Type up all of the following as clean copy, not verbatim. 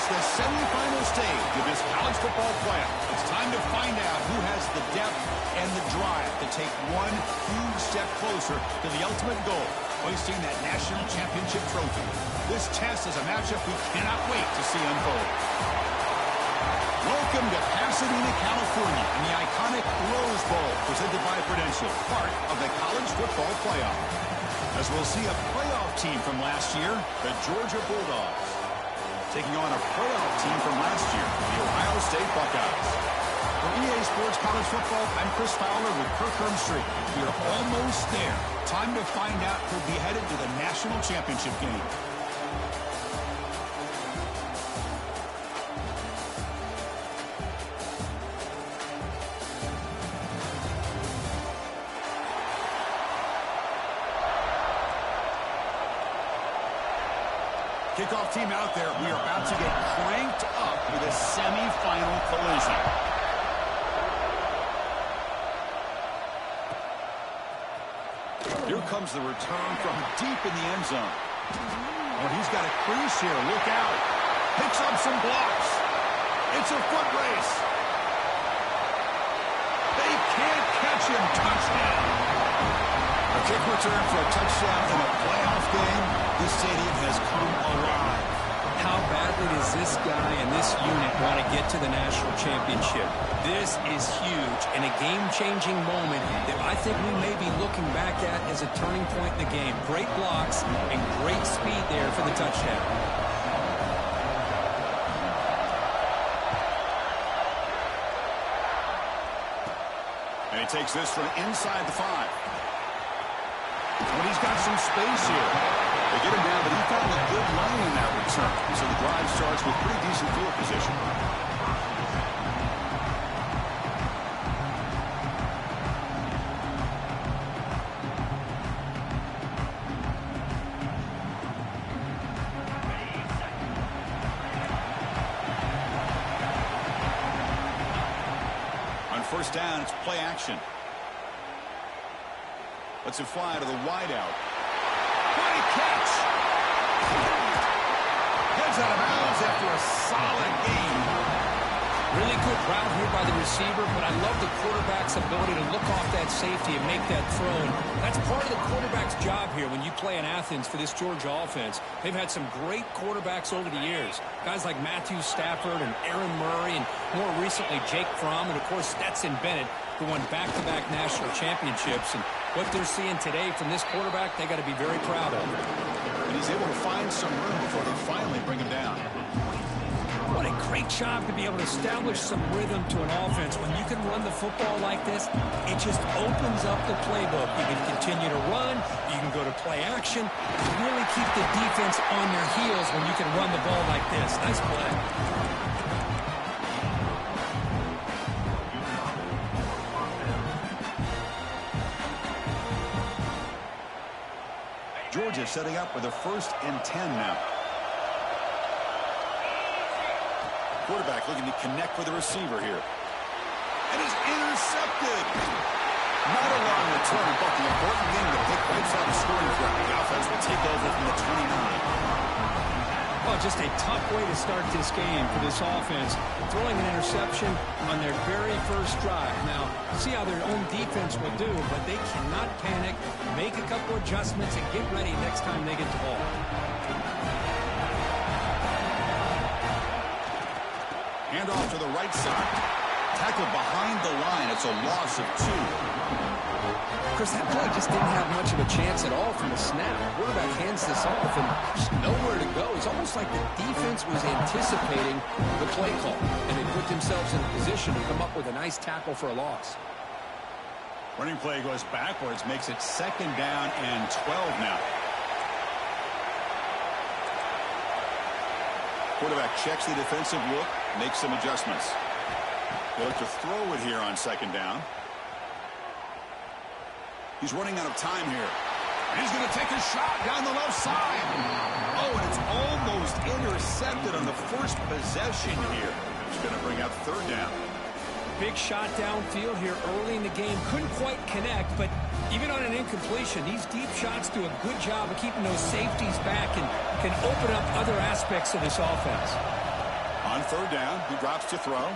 The semifinal stage of this college football playoff. It's time to find out who has the depth and the drive to take one huge step closer to the ultimate goal, hoisting that national championship trophy. This test is a matchup we cannot wait to see unfold. Welcome to Pasadena, California, and the iconic Rose Bowl, presented by Prudential, part of the college football playoff. As we'll see a playoff team from last year, the Georgia Bulldogs, taking on a playoff team from last year, the Ohio State Buckeyes. For EA Sports College Football, I'm Chris Fowler with Kirk Herbstreit. We are almost there. Time to find out who'll be headed to the national championship game. Kickoff team out there. We are about to get cranked up with a semifinal collision. Here comes the return from deep in the end zone. Oh, he's got a crease here. Look out. Picks up some blocks. It's a foot race. They can't catch him. Touchdown. A kick return for a touchdown in a playoff game. This stadium has come alive. How badly does this guy and this unit want to get to the national championship? This is huge and a game-changing moment that I think we may be looking back at as a turning point in the game. Great blocks and great speed there for the touchdown. And he takes this from inside the 5. But he's got some space here. They get him down, but he found a good lane in that return. So the drive starts with pretty decent field position. On first down, it's play action. Lets it fly to the wideout. Great catch! Heads out of bounds after a solid game. Really good route here by the receiver, but I love the quarterback's ability to look off that safety and make that throw. And that's part of the quarterback's job here when you play in Athens for this Georgia offense. They've had some great quarterbacks over the years. Guys like Matthew Stafford and Aaron Murray, and more recently Jake Fromm, and of course Stetson Bennett, who won back-to-back national championships. And what they're seeing today from this quarterback, they got to be very proud of. And he's able to find some room before they finally bring him down. What a great job to be able to establish some rhythm to an offense. When you can run the football like this, it just opens up the playbook. You can continue to run, you can go to play action, really keep the defense on their heels when you can run the ball like this. Nice play. Georgia setting up with a 1st and 10 now. Quarterback looking to connect with the receiver here. And he's intercepted. Not a long return, but the important thing to pick right out the scoring threat. The offense will take over from the 29. Well, just a tough way to start this game for this offense. Throwing an interception on their very first drive. Now, see how their own defense will do, but they cannot panic, make a couple adjustments, and get ready next time they get the ball. Hand off to the right side. Tackled behind the line. It's a loss of 2. Chris, that play just didn't have much of a chance at all from the snap. The quarterback hands this off and just nowhere to go. It's almost like the defense was anticipating the play call, and they put themselves in a position to come up with a nice tackle for a loss. Running play goes backwards, makes it 2nd down and 12 now. Quarterback checks the defensive look, makes some adjustments. They look to throw it here on second down. He's running out of time here. And he's going to take a shot down the left side. Oh, and it's almost intercepted on the first possession here. It's going to bring up third down. Big shot downfield here early in the game. Couldn't quite connect, but even on an incompletion, these deep shots do a good job of keeping those safeties back and can open up other aspects of this offense. On third down, he drops to throw.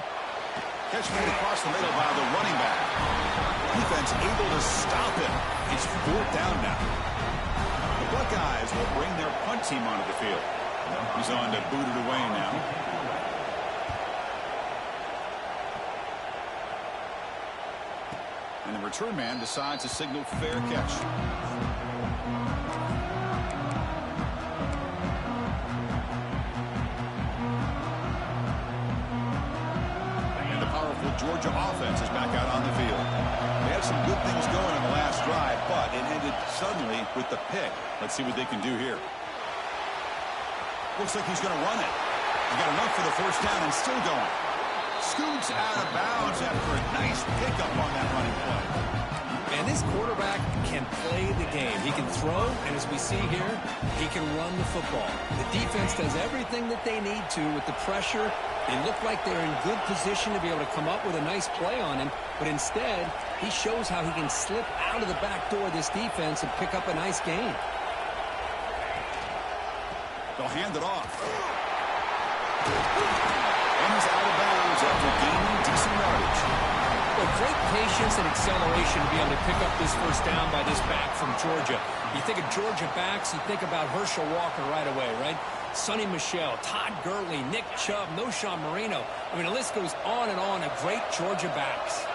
Catch made across the middle by the running back. Defense able to stop him. It's fourth down now. The Buckeyes will bring their punt team onto the field. He's on to boot it away now. And the return man decides to signal fair catch. And the powerful Georgia offense is back out on the field. They had some good things going on the last drive, but it ended suddenly with the pick. Let's see what they can do here. Looks like he's going to run it. He got enough for the first down and still going. Scoots out of bounds after a nice pickup on that running play. And this quarterback can play the game. He can throw, and as we see here, he can run the football. The defense does everything that they need to with the pressure. They look like they're in good position to be able to come up with a nice play on him, but instead, he shows how he can slip out of the back door of this defense and pick up a nice gain. They'll hand it off. And he's out of bounds after gaining decent yardage. Well, great patience and acceleration to be able to pick up this first down by this back from Georgia. You think of Georgia backs, you think about Herschel Walker right away, right? Sonny Michel, Todd Gurley, Nick Chubb, Noshawn Marino. I mean, the list goes on and on of great Georgia backs.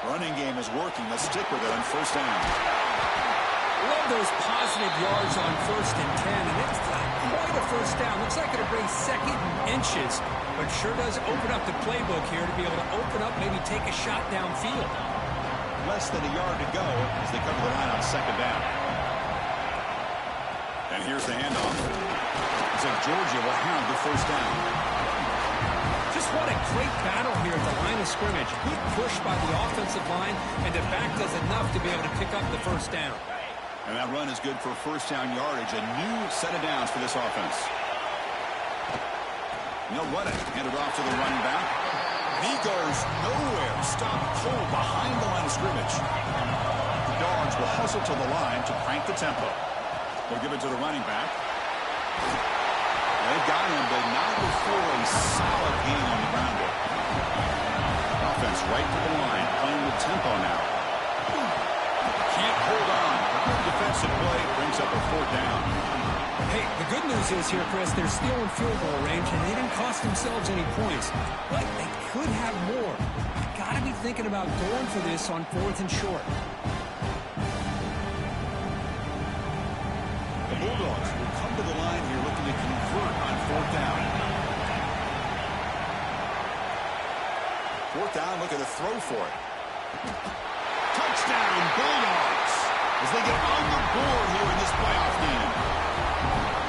Running game is working. Let's stick with it on first down. Love those positive yards on 1st and 10, and it's not quite a first down. Looks like it'll bring second and inches, but sure does open up the playbook here to be able to open up, maybe take a shot downfield. Less than a yard to go as they come to the line on second down. And here's the handoff. Looks like Georgia will have the first down. Just what a great battle here at the line of scrimmage. Good push by the offensive line, and the back does enough to be able to pick up the first down. And that run is good for first down yardage. A new set of downs for this offense. They'll run it. Hand it off to the running back. He goes nowhere. Stop cold behind the line of scrimmage. The Dawgs will hustle to the line to crank the tempo. They'll give it to the running back. They got him, but not before a solid gain on the ground game. Offense right to the line, playing with tempo now. Can't hold on. Defensive play brings up a fourth down. Hey, the good news is here, Chris, they're still in field goal range, and they didn't cost themselves any points. But they could have more. Got to be thinking about going for this on 4th and short. The Bulldogs will come to the line here looking to convert on 4th down. 4th down, look at the throw for it. Touchdown, Bulldogs, as they get on the board here in this playoff game.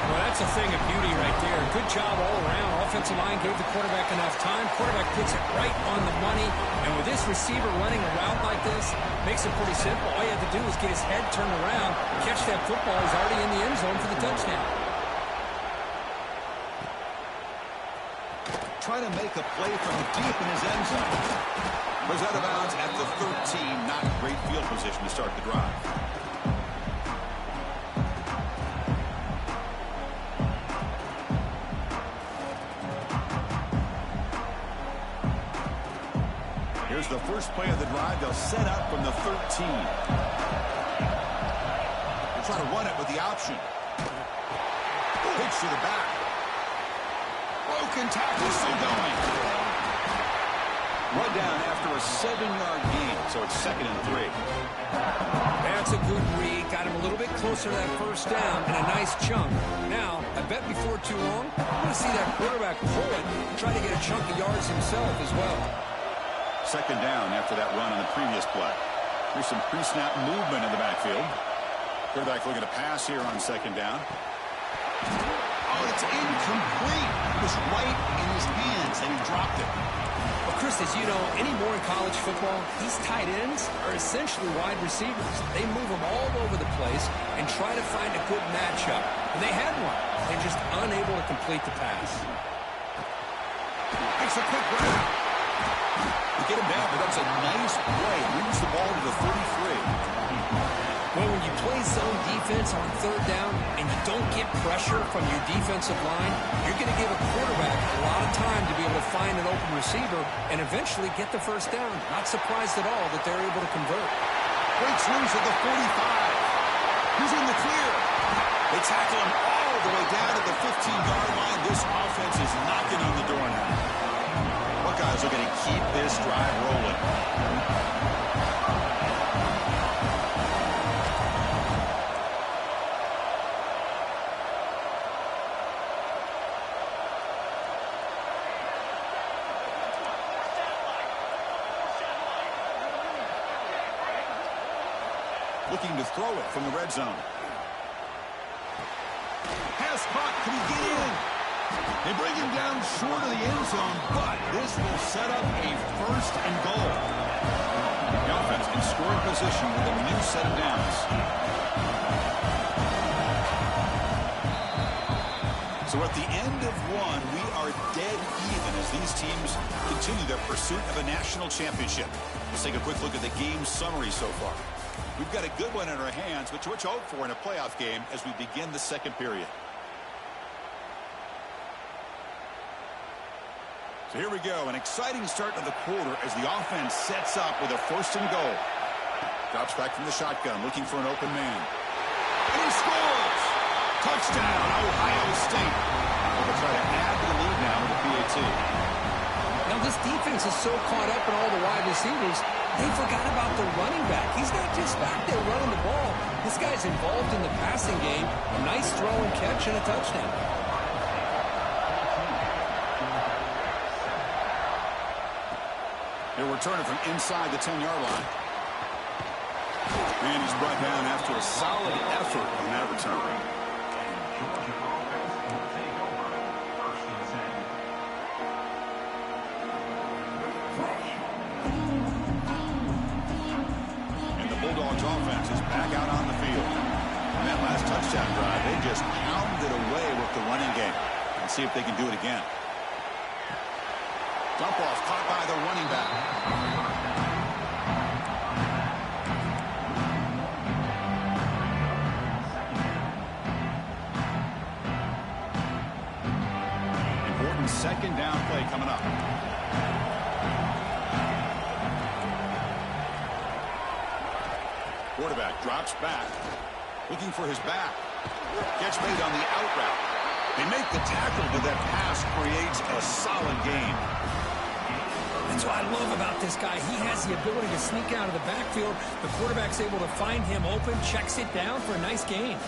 Well, that's a thing of beauty right there. Good job all around. Offensive line gave the quarterback enough time. Quarterback puts it right on the money. And with this receiver running a route like this, makes it pretty simple. All you have to do is get his head turned around, catch that football. He's already in the end zone for the touchdown. Try to make a play from deep in his end zone. Goes out of bounds at the 13. Not great field position to start the drive. Here's the first play of the drive. They'll set up from the 13. They'll try to run it with the option. Pitch to the back. Broken tackle still going. Run down after a 7-yard gain, so it's 2nd and 3. That's a good read. Got him a little bit closer to that first down and a nice chunk. Now, I bet before too long, I'm going to see that quarterback pull it and try to get a chunk of yards himself as well. 2nd down after that run on the previous play. Here's some pre-snap movement in the backfield. Quarterback looking to pass here on 2nd down. Oh, it's incomplete. It was right in his hands, and he dropped it. Well, Chris, as you know, anymore in college football, these tight ends are essentially wide receivers. They move them all over the place and try to find a good matchup. And they had one. They're just unable to complete the pass. Makes a quick grab. To get him down, but that's a nice play. Moves the ball to the 33. Well, when you play zone defense on third down and you don't get pressure from your defensive line, you're going to give a quarterback a lot of time to be able to find an open receiver and eventually get the first down. Not surprised at all that they're able to convert. Breaks loose at the 45. He's in the clear. They tackle him all the way down to the 15-yard line. This offense is knocking on the door now. Buckeyes are going to keep this drive rolling. Looking to throw it from the red zone. Pass caught. Can he get in? They bring him down short of the end zone, but this will set up a first and goal. The offense in scoring position with a new set of downs. So at the end of one, we are dead even as these teams continue their pursuit of a national championship. Let's take a quick look at the game summary so far. We've got a good one in our hands, which we're hope for in a playoff game as we begin the second period. So here we go, an exciting start to the quarter as the offense sets up with a first and goal. Drops back from the shotgun, looking for an open man. And he scores! Touchdown, Ohio State. They'll try to add to the lead now with the PAT. Now, this defense is so caught up in all the wide receivers, they forgot about the running back. He's not just back there running the ball. This guy's involved in the passing game. A nice throw and catch and a touchdown. They're returning from inside the 10-yard line. And he's brought down after a solid effort on that return. Dawgs offense is back out on the field. On that last touchdown drive, they just pounded away with the running game. Let's see if they can do it again. Dump off caught by the running back. Important second down play coming up. Quarterback drops back, looking for his back. Gets made on the out route. They make the tackle, but that pass creates a solid gain. That's what I love about this guy. He has the ability to sneak out of the backfield. The quarterback's able to find him open, checks it down for a nice gain.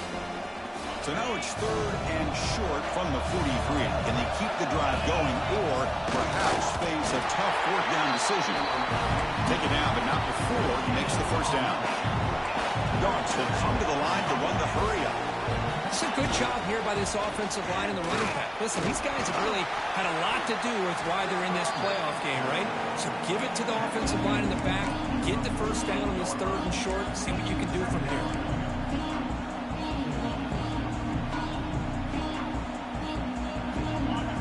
So now it's third and short from the 43. Can they keep the drive going or perhaps face a tough fourth down decision? Take it down, but not before he makes the first down. Dawgs will come to the line to run the hurry-up. It's a good job here by this offensive line in the running back. Listen, these guys have really had a lot to do with why they're in this playoff game, right? So give it to the offensive line in the back, get the first down on this third and short, see what you can do from here.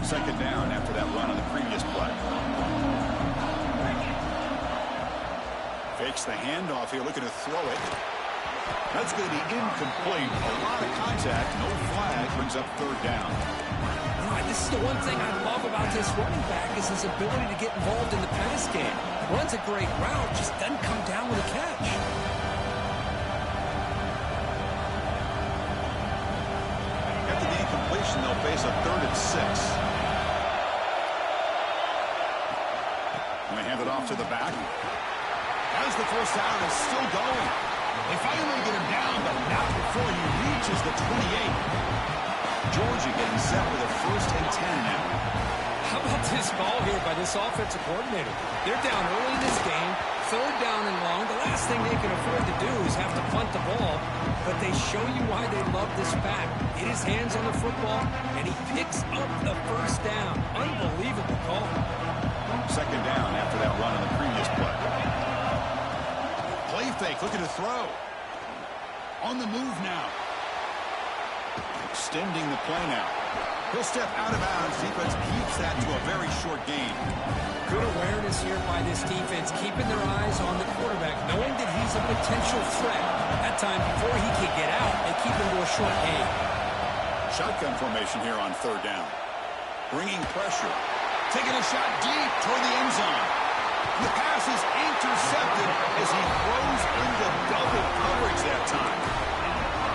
Second down after that run on the previous play. Fakes the handoff here, looking to throw it. That's going to be incomplete. A lot of contact, no flag, brings up third down. All right, this is the one thing I love about this running back is his ability to get involved in the pass game. Runs a great route, just doesn't come down with a catch. After the incompletion, they'll face a 3rd and 6. Going to hand it off to the back. As the first down is still going. They finally get him down, but not before he reaches the 28. Georgia getting set with a 1st and 10 now. How about this ball here by this offensive coordinator? They're down early in this game, Third down and long. The last thing they can afford to do is have to punt the ball, but they show you why they love this back. Get his hands on the football, and he picks up the first down. Unbelievable call. Second down after that run on the previous play. Play fake, looking to throw. On the move now. Extending the play now. He'll step out of bounds. Defense keeps that to a very short gain. Good awareness here by this defense, keeping their eyes on the quarterback, knowing that he's a potential threat. That time, before he could get out, they keep him to a short gain. Shotgun formation here on third down. Bringing pressure. Taking a shot deep toward the end zone. The pass is intercepted as he throws into double coverage that time.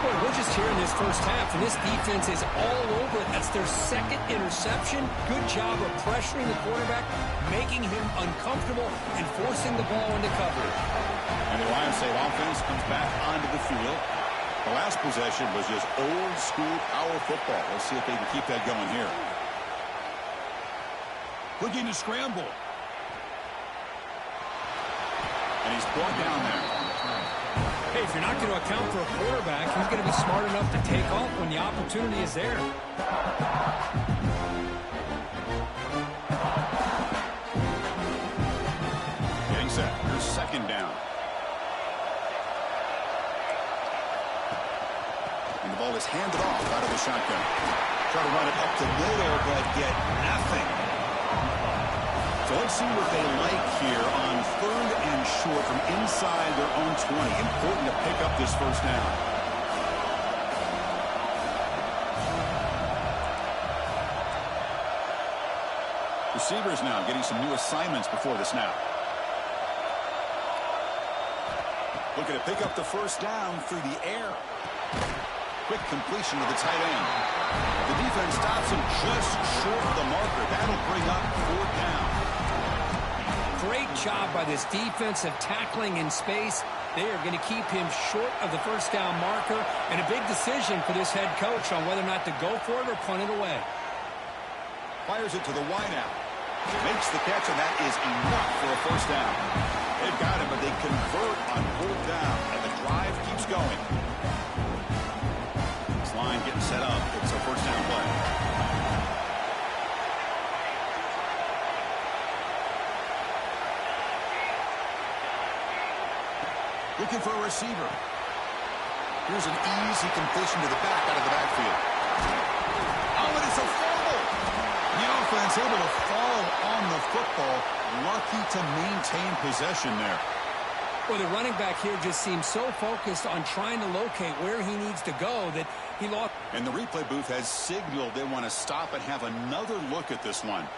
Boy, we're just here in this first half, and this defense is all over it. That's their second interception. Good job of pressuring the quarterback, making him uncomfortable, and forcing the ball into coverage. And the Lions say offense comes back onto the field. The last possession was just old-school power football. Let's see if they can keep that going here. Looking to scramble. And he's brought down there. Hey, if you're not going to account for a quarterback, he's going to be smart enough to take off when the opportunity is there. Getting set. Here's second down. And the ball is handed off out of the shotgun. Try to run it up the middle, but get nothing. So let's see what they like here on third and short from inside their own 20. Important to pick up this first down. Receivers now getting some new assignments before the snap. Looking to pick up the first down through the air. Quick completion to the tight end. The defense stops him just short of the marker. That'll bring up fourth down. Great job by this defensive tackling in space. They are going to keep him short of the first down marker, and a big decision for this head coach on whether or not to go for it or punt it away. Fires it to the wideout. Makes the catch, and that is enough for a first down. They've got it, but they convert on fourth down, and the drive keeps going. This line getting set up. It's a first down play. Looking for a receiver. Here's an easy completion to the back out of the backfield. Oh, and it's a fumble. The offense able to fall on the football. Lucky to maintain possession there. Well, the running back here just seems so focused on trying to locate where he needs to go that he lost. And the replay booth has signaled they want to stop and have another look at this one.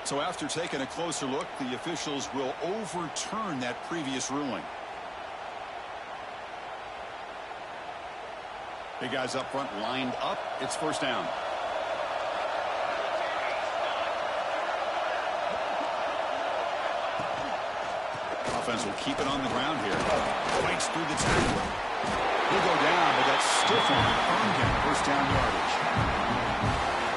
So after taking a closer look, the officials will overturn that previous ruling. Big guys up front lined up. It's first down. Offense will keep it on the ground here. Fights through the tackle. He'll go down, but that stiff one earned him first down yardage.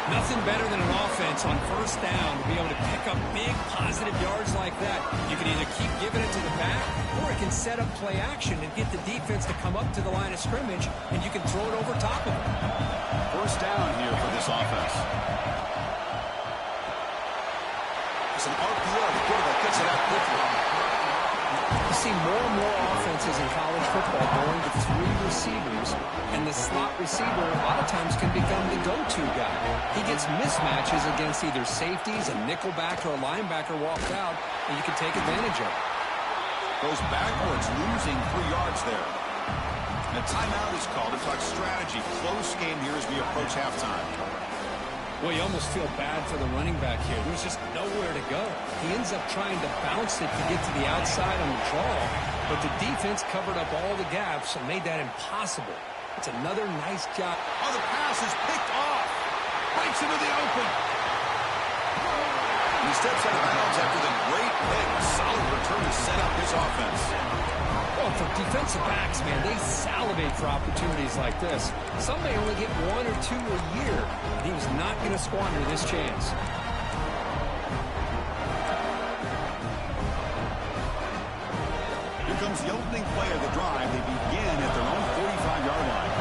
Nothing better than an offense on first down to be able to pick up big positive yards like that. You can either keep giving it to the back, or it can set up play action and get the defense to come up to the line of scrimmage, and you can throw it over top of them. First down here for this offense. It's an RPO. The quarterback gets it out quickly. You see more and more offenses in college football going to three receivers, and the slot receiver a lot of times can become the go-to guy. He gets mismatches against either safeties, a nickelback, or a linebacker walked out, and you can take advantage of it. Goes backwards, losing 3 yards there. And a timeout is called to talk strategy. Close game here as we approach halftime. Well, you almost feel bad for the running back here. There's just nowhere to go. He ends up trying to bounce it to get to the outside on the draw, but the defense covered up all the gaps and made that impossible. It's another nice job. Oh, the pass is picked off. Breaks into the open. And he steps out of bounds after the great pick. Solid return to set up his offense. Well, for defensive backs, man, they salivate for opportunities like this. Some may only get 1 or 2 a year, and he was not going to squander this chance. Here comes the opening play of the drive. They begin at their own 45-yard line.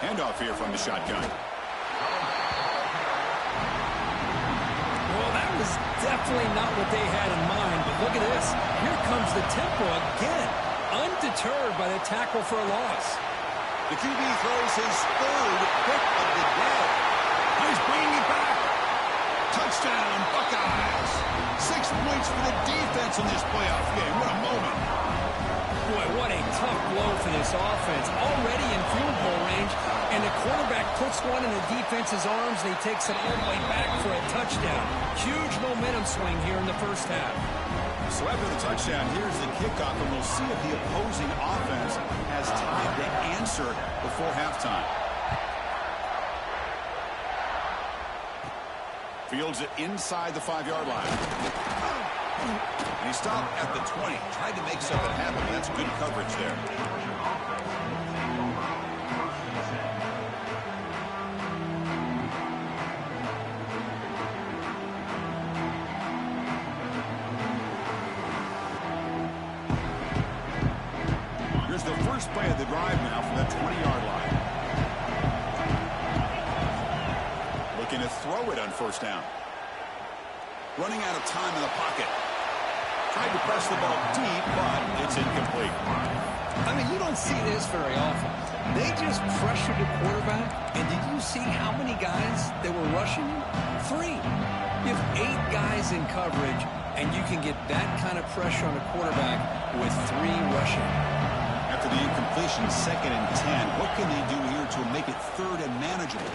Handoff here from the shotgun. Well, that was definitely not what they had in mind, but look at this. Here comes the tempo again, undeterred by the tackle for a loss. The QB throws his third pick of the day. He's bringing it back. Touchdown, Buckeyes. 6 points for the defense in this playoff game. What a moment. Boy, what a tough blow for this offense. Already in field goal range, and the quarterback puts one in the defense's arms, and he takes it all the way back for a touchdown. Huge momentum swing here in the first half. So after the touchdown, here's the kickoff, and we'll see if the opposing offense has time to answer before halftime. Fields it inside the 5-yard line. And he stopped at the 20. Tried to make something happen, but that's good coverage there. Here's the first play of the drive now from the 20-yard line. Looking to throw it on first down. Running out of time in the pocket. Tried to press the ball deep, but it's incomplete. I mean, you don't see this very often. They just pressured the quarterback, and did you see how many guys they were rushing? 3. You have 8 guys in coverage, and you can get that kind of pressure on a quarterback with 3 rushing. After the incompletion, 2nd and 10, what can they do here to make it 3rd and manageable?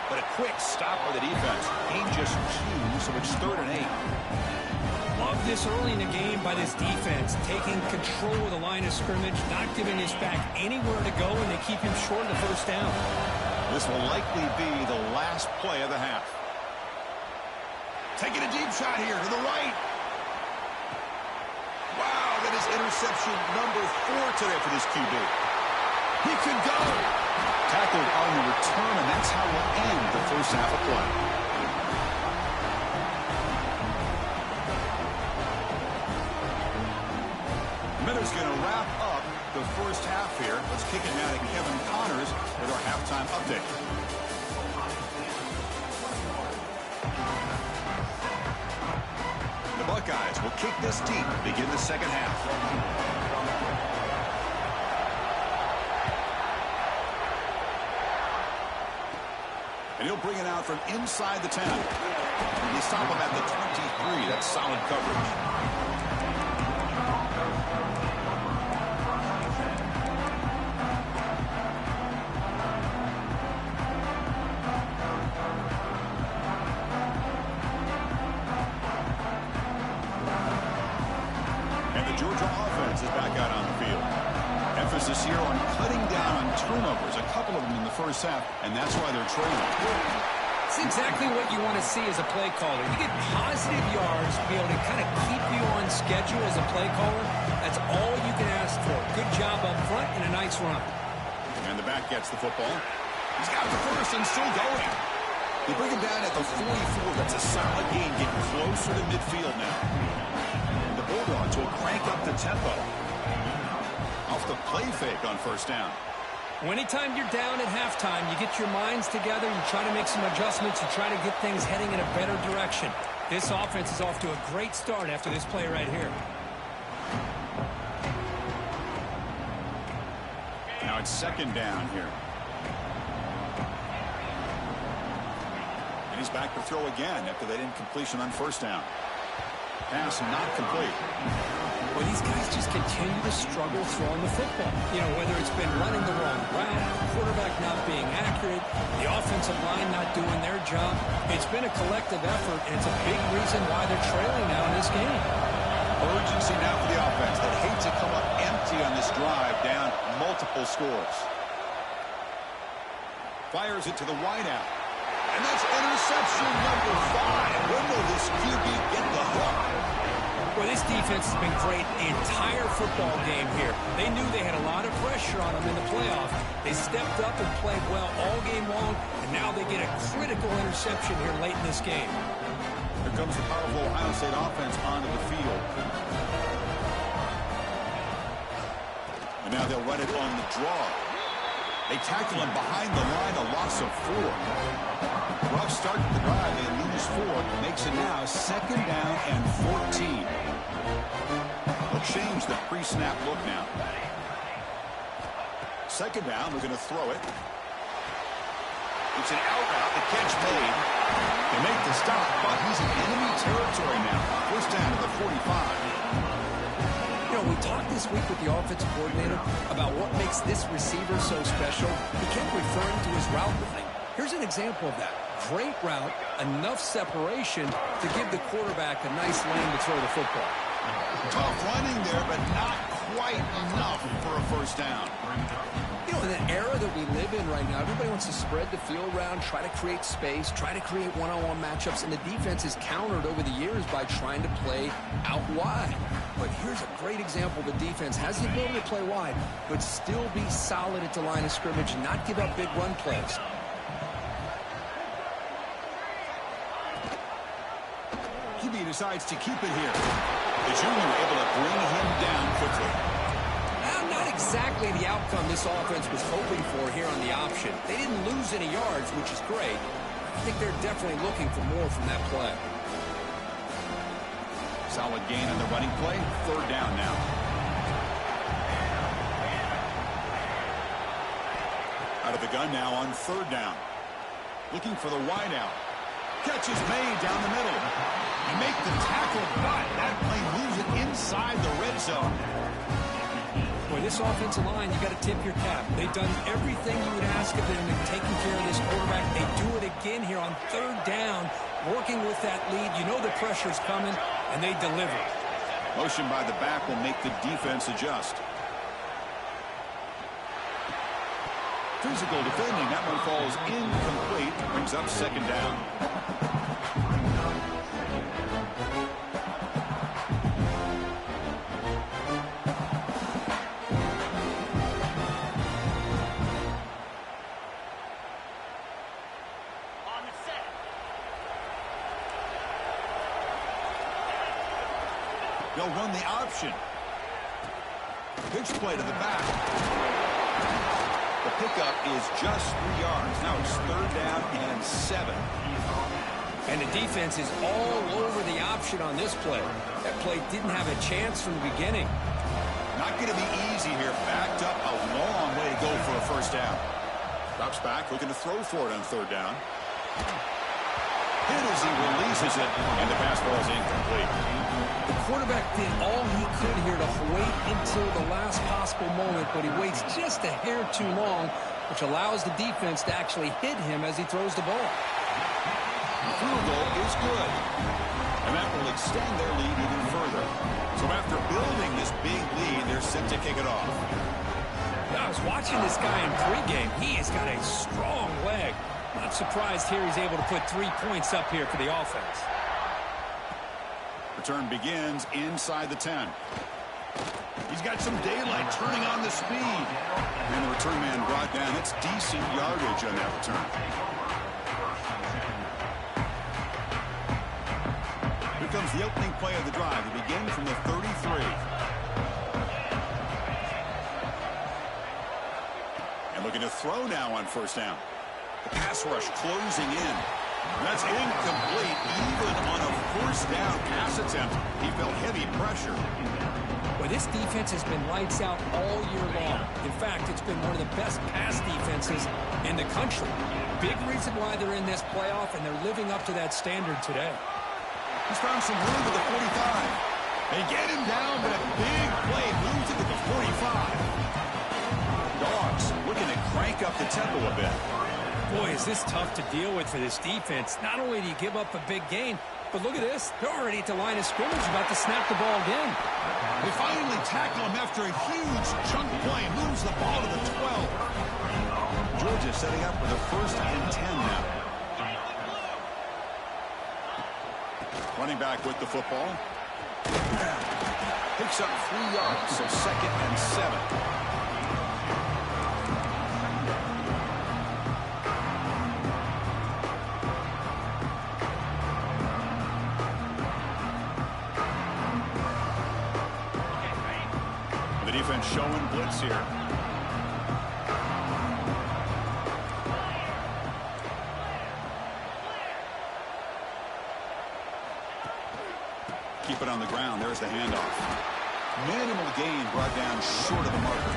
But a quick stop by the defense. Gain just 2, so it's 3rd and 8. Love this early in the game by this defense, taking control of the line of scrimmage, not giving this back anywhere to go, and they keep him short of the first down. This will likely be the last play of the half. Taking a deep shot here to the right. Wow, that is interception number 4 today for this QB. He could go. Tackled on the return, and that's how we'll end the first half of play. Miller's going to wrap up the first half here. Let's kick it now to Kevin Connors with our halftime update. The Buckeyes will kick this deep to begin the second half. And he'll bring it out from inside the 10. And they stop him at the 23. That's solid coverage. And the Georgia offense is back out on the field. Emphasis here on cutting down on turnovers, a couple of them in the first half, and that's why they're trailing. It's exactly what you want to see as a play caller. You get positive yards to be able to kind of keep you on schedule as a play caller. That's all you can ask for. Good job up front and a nice run. And the back gets the football. He's got the first and still going. They bring him down at the 44. That's a solid gain, getting closer to midfield now. And the Bulldogs will crank up the tempo. Off the play fake on first down. Well, anytime you're down at halftime, you get your minds together, you try to make some adjustments, you try to get things heading in a better direction. This offense is off to a great start after this play right here. Now it's second down here. And he's back to throw again after that incompletion on first down. Pass not complete. Well, these guys just continue to struggle throwing the football. You know, whether it's been running the wrong route, the quarterback not being accurate, the offensive line not doing their job. It's been a collective effort, and it's a big reason why they're trailing now in this game. Urgency now for the offense. They'd hate to come up empty on this drive, down multiple scores. Fires it to the wideout. And that's interception number 5. When will this QB get the hook? Well, this defense has been great the entire football game here. They knew they had a lot of pressure on them in the playoff. They stepped up and played well all game long, and now they get a critical interception here late in this game. Here comes the powerful Ohio State offense onto the field. And now they'll run it on the draw. They tackle him behind the line, a loss of 4. Rough start to the drive. They lose 4. Makes it now 2nd down and 14. They'll change the pre-snap look now. 2nd down. They're going to throw it. It's an out route. The catch made. They make the stop, but he's in enemy territory now. 1st down to the 45. You know, we talked this week with the offensive coordinator about what makes this receiver so special. He kept referring to his route running. Here's an example of that. Great route, enough separation to give the quarterback a nice lane to throw the football. Tough running there, but not quite enough for a 1st down. You know, in the era that we live in right now, everybody wants to spread the field around, try to create space, try to create one-on-one matchups, and the defense is countered over the years by trying to play out wide. But here's a great example. The defense has the ability to play wide, but still be solid at the line of scrimmage and not give up big run plays. QB decides to keep it here. The junior able to bring him down quickly. Not exactly the outcome this offense was hoping for here on the option. They didn't lose any yards, which is great. I think they're definitely looking for more from that play. Solid gain on the running play. 3rd down now. Out of the gun now on 3rd down. Looking for the wide out. Catch is made down the middle. You make the tackle, but that play moves it inside the red zone. Boy, this offensive line, you got to tip your cap. They've done everything you would ask of them in taking care of this quarterback. They do it again here on 3rd down, working with that lead. You know the pressure's coming, and they deliver. Motion by the back will make the defense adjust. Physical defending. That one falls incomplete. Brings up 2nd down. They'll run the option. Pitch play to the back. The pickup is just 3 yards. Now it's 3rd down and 7. And the defense is all over the option on this play. That play didn't have a chance from the beginning. Not going to be easy here. Backed up a long way to go for a 1st down. Drops back, looking to throw for it on 3rd down. Hit as he releases it, and the pass ball is incomplete. The quarterback did all he could here to wait until the last possible moment, but he waits just a hair too long, which allows the defense to actually hit him as he throws the ball. The field goal is good, and that will extend their lead even further. So after building this big lead, they're set to kick it off. I was watching this guy in pregame. He has got a strong leg. Not surprised here he's able to put 3 points up here for the offense. Return begins inside the 10. He's got some daylight turning on the speed. And the return man brought down. That's decent yardage on that return. Here comes the opening play of the drive. It begins from the 33. And looking to throw now on 1st down. The pass rush closing in. That's incomplete. Even on a 1st down pass attempt, he felt heavy pressure. Well, this defense has been lights out all year long. In fact, it's been one of the best pass defenses in the country. Big reason why they're in this playoff, and they're living up to that standard today. He's found some room to the 45. They get him down, but a big play moves it to the 45. Dawgs looking to crank up the tempo a bit. Boy, is this tough to deal with for this defense. Not only do you give up a big gain, but look at this. They're already at the line of scrimmage about to snap the ball again. They finally tackle him after a huge chunk play. Moves the ball to the 12. Georgia setting up for the 1st and 10 now. Running back with the football. Picks up 3 yards, so 2nd and 7. The defense showing blitz here. Keep it on the ground. There's the handoff. Minimal gain brought down short of the marker.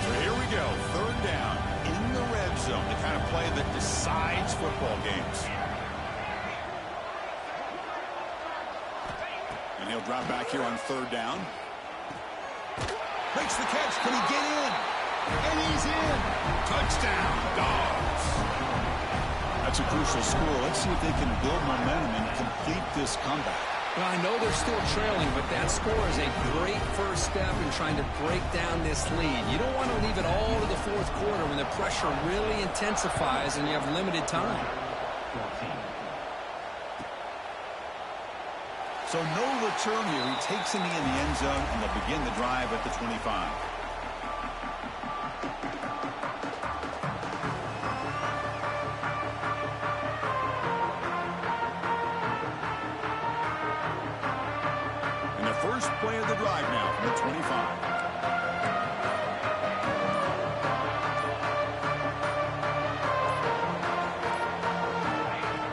So here we go. 3rd down in the red zone. The kind of play that decides football games. And he'll drop back here on 3rd down. Makes the catch. Can he get in? And he's in. Touchdown, Dawgs. That's a crucial score. Let's see if they can build momentum and complete this comeback. Well, I know they're still trailing, but that score is a great first step in trying to break down this lead. You don't want to leave it all to the 4th quarter when the pressure really intensifies and you have limited time. So no return here. He takes a knee in the end zone, and they'll begin the drive at the 25. And the first play of the drive now from the 25.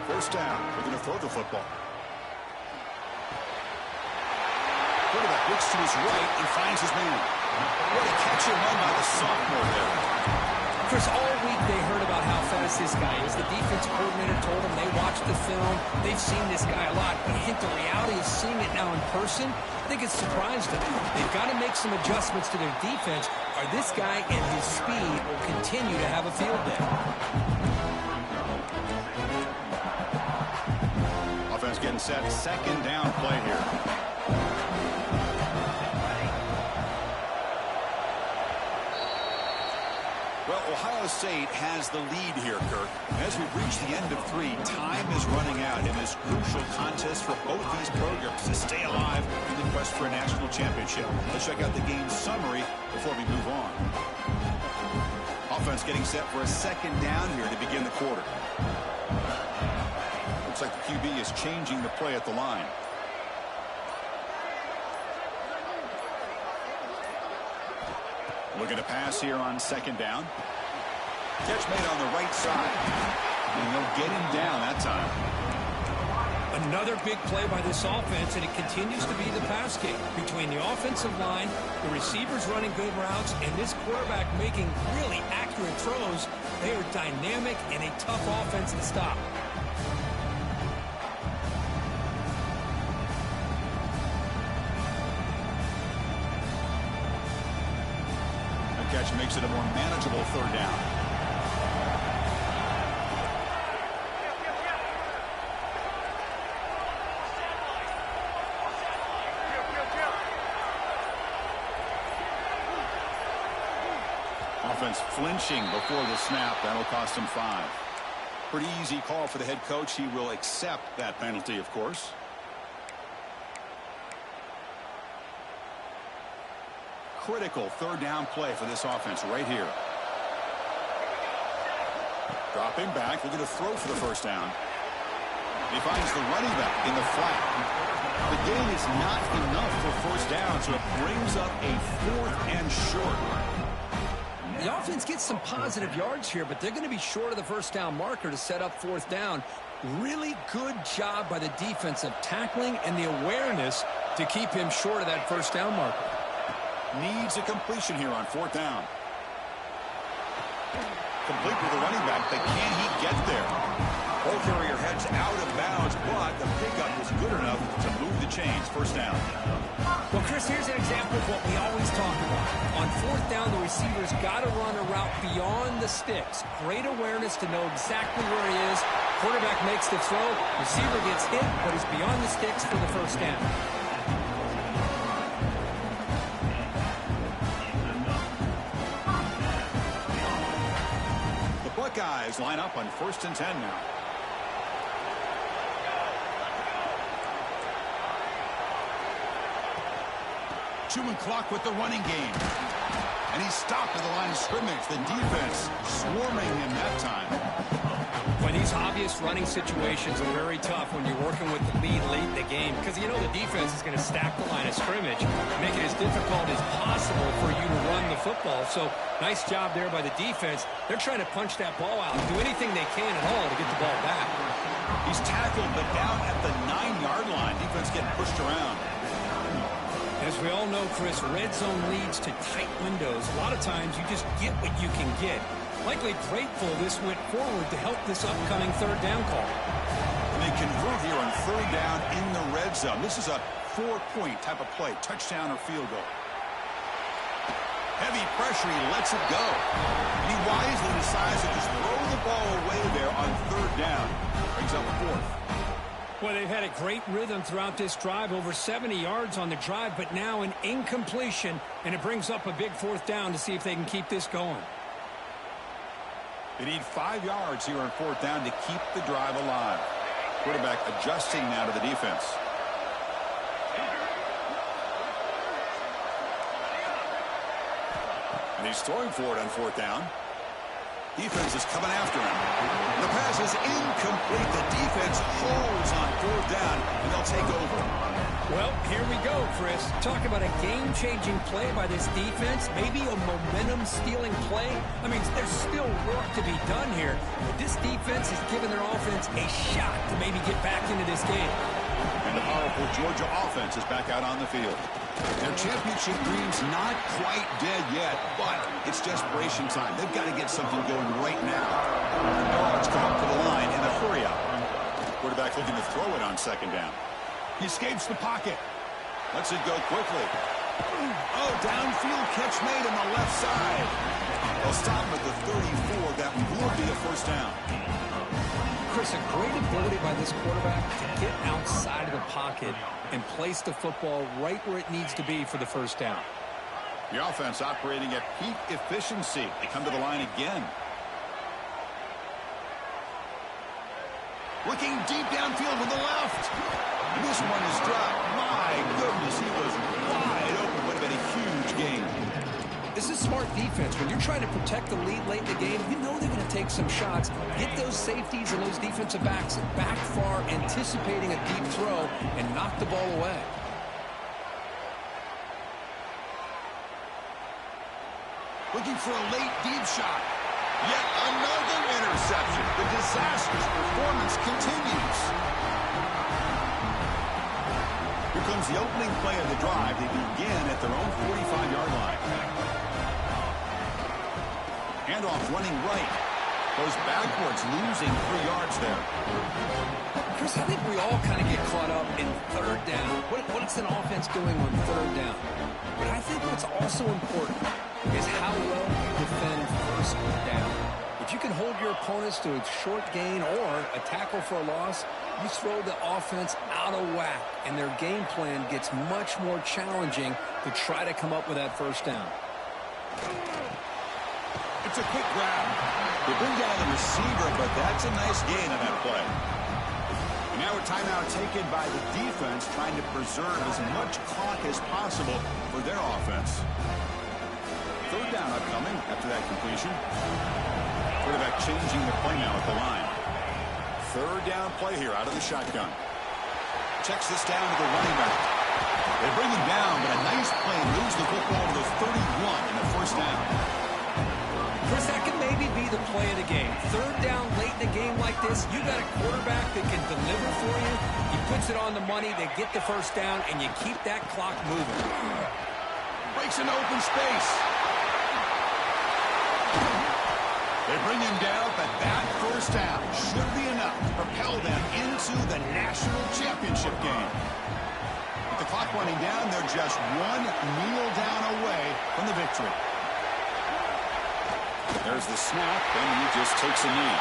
First down. We're going to throw the football. Quarterback looks to his right and finds his man. What a catch and run by the sophomore there. Chris, all week they heard about how fast this guy is. The defense coordinator told them they watched the film. They've seen this guy a lot. But I think the reality of seeing it now in person, I think it's surprised them. They've got to make some adjustments to their defense, or this guy and his speed will continue to have a field day. Offense getting set. 2nd down play here. Well, Ohio State has the lead here, Kirk. As we reach the end of 3, time is running out in this crucial contest for both these programs to stay alive in the quest for a national championship. Let's check out the game summary before we move on. Offense getting set for a 2nd down here to begin the quarter. Looks like the QB is changing the play at the line. Looking to pass here on 2nd down. Catch made on the right side. And they'll get him down that time. Another big play by this offense, and it continues to be the pass game. Between the offensive line, the receivers running good routes, and this quarterback making really accurate throws, they are dynamic and a tough offense to stop. Catch makes it a more manageable 3rd down. Offense flinching before the snap. That'll cost him 5. Pretty easy call for the head coach. He will accept that penalty, of course. Critical 3rd down play for this offense right here. Dropping back, looking to throw for the 1st down. He finds the running back in the flat. The gain is not enough for 1st down, so it brings up a 4th and short. The offense gets some positive yards here, but they're going to be short of the 1st down marker to set up 4th down. Really good job by the defense of tackling and the awareness to keep him short of that 1st down marker. Needs a completion here on 4th down. Complete with the running back, but can he get there? Ball carrier heads out of bounds, but the pickup is good enough to move the chains. 1st down. Well, Chris, here's an example of what we always talk about. On 4th down, the receiver's got to run a route beyond the sticks. Great awareness to know exactly where he is. Quarterback makes the throw. Receiver gets hit, but he's beyond the sticks for the 1st down. guys line up on 1st and 10 now. Chewing clock with the running game. And he's stopped at the line of scrimmage. The defense swarming him that time. Well, these obvious running situations are very tough when you're working with the lead late in the game because you know the defense is going to stack the line of scrimmage, make it as difficult as possible for you to run the football. So nice job there by the defense. They're trying to punch that ball out and do anything they can at all to get the ball back. He's tackled, but down at the 9-yard line. Defense getting pushed around. As we all know, Chris, red zone leads to tight windows. A lot of times you just get what you can get. Likely grateful this went forward to help this upcoming 3rd down call. And they convert here on 3rd down in the red zone. This is a 4-point type of play, touchdown or field goal. Heavy pressure, he lets it go. And he wisely decides to just throw the ball away there on 3rd down. Brings up 4th. Well, they've had a great rhythm throughout this drive, over 70 yards on the drive, but now an incompletion, and it brings up a big 4th down to see if they can keep this going. They need 5 yards here on 4th down to keep the drive alive. Quarterback adjusting now to the defense. And he's throwing for it on 4th down. Defense is coming after him. The pass is incomplete. The defense holds on 4th down, and they'll take over. Well, here we go, Chris. Talk about a game-changing play by this defense. Maybe a momentum-stealing play. I mean, there's still work to be done here. But this defense has given their offense a shot to maybe get back into this game. And the powerful Georgia offense is back out on the field. Their championship dream's not quite dead yet, but it's desperation time. They've got to get something going right now. Dawgs come up to the line in a hurry-up. Quarterback looking to throw it on 2nd down. He escapes the pocket. Lets it go quickly. Oh, downfield catch made on the left side. They'll stop him at the 34. That will be a 1st down. Chris, a great ability by this quarterback to get outside of the pocket and place the football right where it needs to be for the 1st down. The offense operating at peak efficiency. They come to the line again. Looking deep downfield to the left. And this one is dropped. My goodness, he was wide open. Would have been a huge game. This is smart defense. When you're trying to protect the lead late in the game, you know they're going to take some shots. Get those safeties and those defensive backs back far, anticipating a deep throw, and knock the ball away. Looking for a late deep shot. Yet another interception. The disastrous performance continues. Here comes the opening play of the drive. They begin at their own 45-yard line. Handoff running right. Goes backwards, losing 3 yards there. Chris, I think we all kind of get caught up in 3rd down. What's an offense doing on 3rd down? But I think what's also important is how well you defend 1st down. If you can hold your opponents to a short gain or a tackle for a loss, you throw the offense out of whack, and their game plan gets much more challenging to try to come up with that 1st down. It's a quick grab. They bring down the receiver, but that's a nice gain on that play. And now a timeout taken by the defense, trying to preserve as much clock as possible for their offense. 3rd down upcoming after that completion. Quarterback changing the play now at the line. 3rd down play here out of the shotgun. Checks this down to the running back. They bring him down, but a nice play moves the football to the 31 in the 1st down. Chris, that could maybe be the play of the game. 3rd down late in a game like this, you got a quarterback that can deliver for you. He puts it on the money, they get the 1st down, and you keep that clock moving. Breaks an open space. They bring him down, but that 1st down should be enough to propel them into the national championship game. With the clock running down, they're just one kneel down away from the victory. There's the snap, and he just takes a knee.